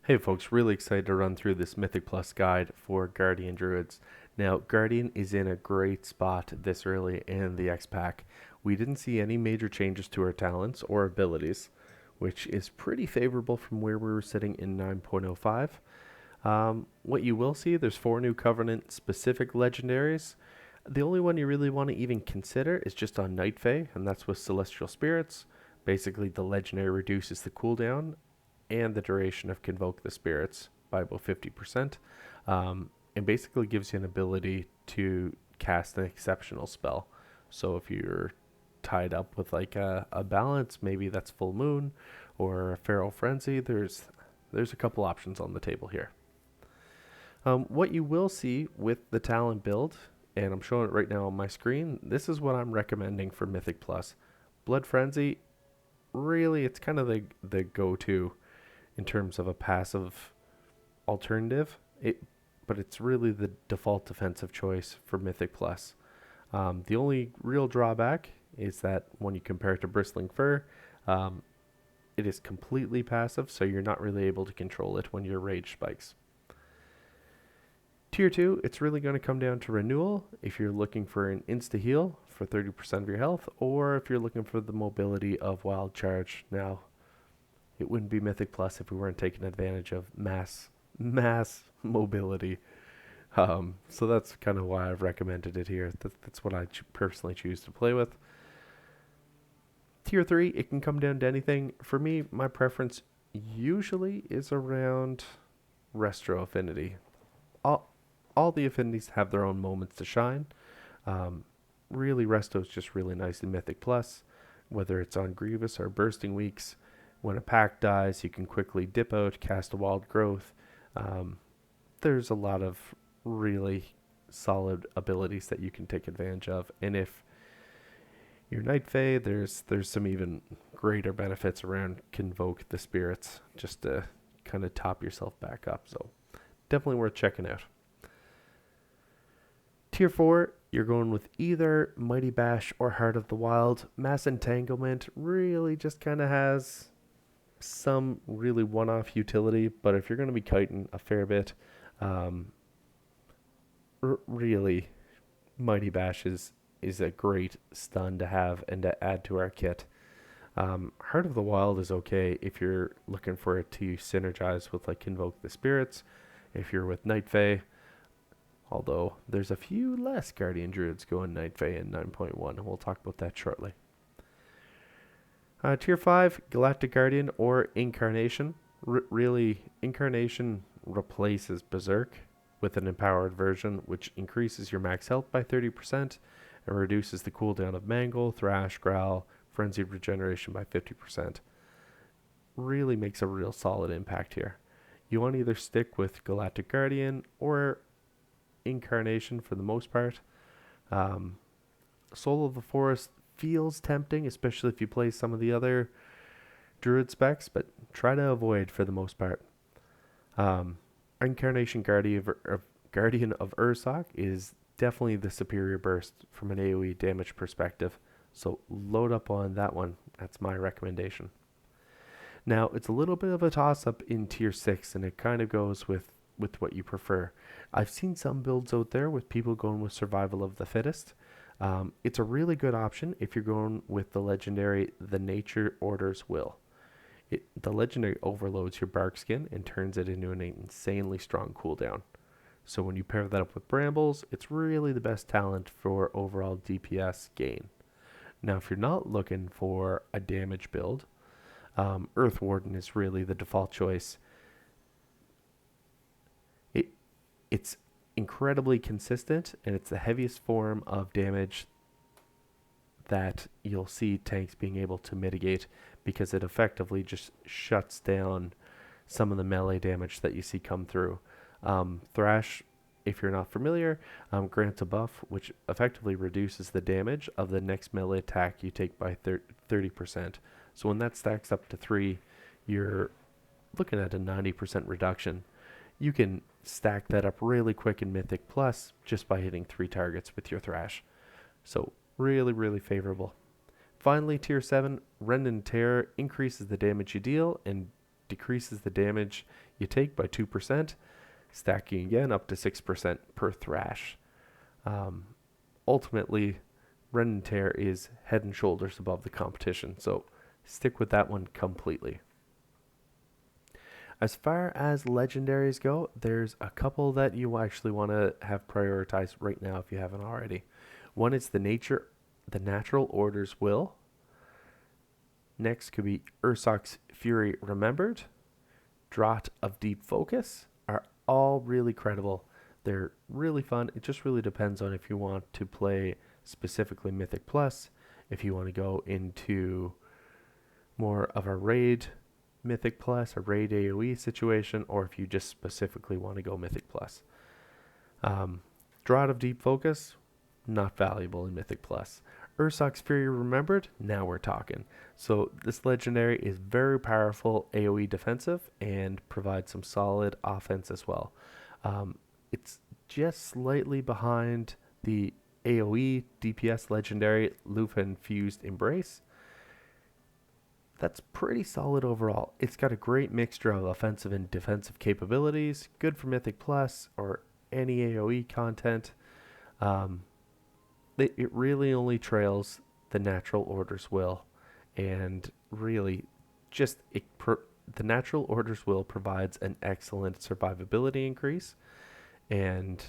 Hey folks, really excited to run through this Mythic Plus guide for Guardian Druids. Now, Guardian is in a great spot this early in the X pack. We didn't see any major changes to our talents or abilities, which is pretty favorable from where we were sitting in 9.05. What you will see, there's 4 new Covenant specific legendaries. The only one you really want to even consider is just on Night Fae, and that's with Celestial Spirits. Basically, the legendary reduces the cooldown and the duration of Convoke the Spirits by about 50%, and basically gives you an ability to cast an exceptional spell. So if you're tied up with like a balance, maybe that's Full Moon or a Feral Frenzy, there's a couple options on the table here. What you will see with the talent build, and I'm showing it right now on my screen, this is what I'm recommending for Mythic Plus. Blood Frenzy, really, it's kind of the go-to in terms of a passive alternative, but it's really the default defensive choice for Mythic Plus. The only real drawback is that when you compare it to Bristling Fur, it is completely passive, so you're not really able to control it when your rage spikes. Tier 2, it's really going to come down to renewal if you're looking for an insta heal for 30% of your health, or if you're looking for the mobility of Wild Charge. Now, it wouldn't be Mythic Plus if we weren't taking advantage of mass mobility. So that's kind of why I've recommended it here. That's what I personally choose to play with. Tier 3, it can come down to anything. For me, my preference usually is around Restro Affinity. All the affinities have their own moments to shine. Really, Resto is just really nice in Mythic Plus, whether it's on Grievous or Bursting Weeks. When a pack dies, you can quickly dip out, cast a Wild Growth. There's a lot of really solid abilities that you can take advantage of. And if you're Night Fae, there's some even greater benefits around Convoke the Spirits, just to kind of top yourself back up. So definitely worth checking out. Tier 4, you're going with either Mighty Bash or Heart of the Wild. Mass Entanglement really just kind of has some really one-off utility, but if you're going to be kiting a fair bit, really, Mighty Bash is a great stun to have and to add to our kit. Heart of the Wild is okay if you're looking for it to synergize with like Convoke the Spirits, if you're with Night Fae, although there's a few less Guardian Druids going Night Fae in 9.1, and we'll talk about that shortly. Tier 5, Galactic Guardian or Incarnation. Really, Incarnation replaces Berserk with an empowered version, which increases your max health by 30% and reduces the cooldown of Mangle, Thrash, Growl, Frenzied Regeneration by 50%. Really makes a real solid impact here. You want to either stick with Galactic Guardian or Incarnation for the most part. Soul of the Forest feels tempting, especially if you play some of the other Druid specs, but try to avoid for the most part. Incarnation Guardian of Ursoc is definitely the superior burst from an AoE damage perspective, so load up on that one. That's my recommendation. Now, it's a little bit of a toss-up in Tier 6, and it kind of goes with what you prefer. I've seen some builds out there with people going with Survival of the Fittest. It's a really good option if you're going with the legendary The Nature Order's Will. The legendary overloads your bark skin and turns it into an insanely strong cooldown. So when you pair that up with Brambles, it's really the best talent for overall DPS gain. Now, if you're not looking for a damage build, Earth Warden is really the default choice. It's incredibly consistent, and it's the heaviest form of damage that you'll see tanks being able to mitigate, because it effectively just shuts down some of the melee damage that you see come through. Thrash, if you're not familiar, grants a buff which effectively reduces the damage of the next melee attack you take by 30%. So when that stacks up to 3, you're looking at a 90% reduction. You can stack that up really quick in Mythic Plus just by hitting 3 targets with your Thrash. So really, really favorable. Finally, Tier 7, Rend and Tear increases the damage you deal and decreases the damage you take by 2%, stacking again up to 6% per thrash. Ultimately, Rend and Tear is head and shoulders above the competition, so stick with that one completely. As far as legendaries go, there's a couple that you actually want to have prioritized right now if you haven't already. One is the Natural Order's Will. Next could be Ursoc's Fury Remembered. Draught of Deep Focus are all really credible. They're really fun. It just really depends on if you want to play specifically Mythic Plus, if you want to go into more of a raid Mythic Plus, a raid AoE situation, or if you just specifically want to go Mythic Plus. Draught of Deep Focus, not valuable in Mythic Plus. Ursoc's Fury Remembered, now we're talking. So this legendary is very powerful AoE defensive and provides some solid offense as well. It's just slightly behind the AoE DPS legendary Lufin Fused Embrace. That's pretty solid overall. It's got a great mixture of offensive and defensive capabilities, good for Mythic Plus or any AoE content. It really only trails the Natural Order's Will, and really just the Natural Order's Will provides an excellent survivability increase and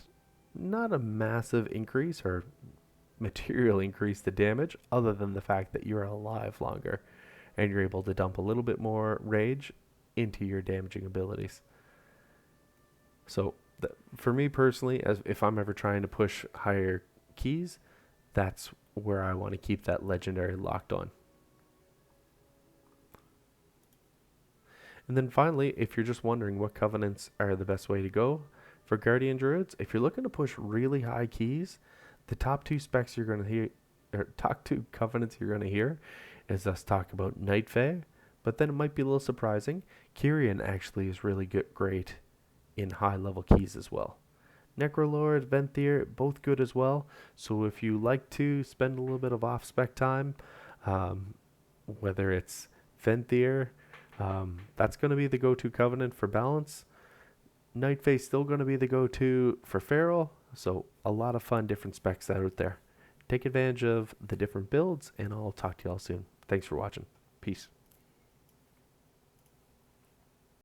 not a massive increase or material increase to damage, other than the fact that you're alive longer and you're able to dump a little bit more rage into your damaging abilities. So for me personally, as if I'm ever trying to push higher keys, that's where I want to keep that legendary locked on. And then finally, if you're just wondering what covenants are the best way to go for Guardian Druids, if you're looking to push really high keys, the top two specs you're going to hear, or top two covenants you're going to hear, is us talk about Night Fae, but then it might be a little surprising. Kyrian actually is really great in high level keys as well. Necrolord, Venthyr, both good as well. So if you like to spend a little bit of off spec time, whether it's Venthyr, that's going to be the go-to covenant for balance. Night Fae still going to be the go-to for Feral. So a lot of fun different specs out there. Take advantage of the different builds, and I'll talk to y'all soon. Thanks for watching. Peace.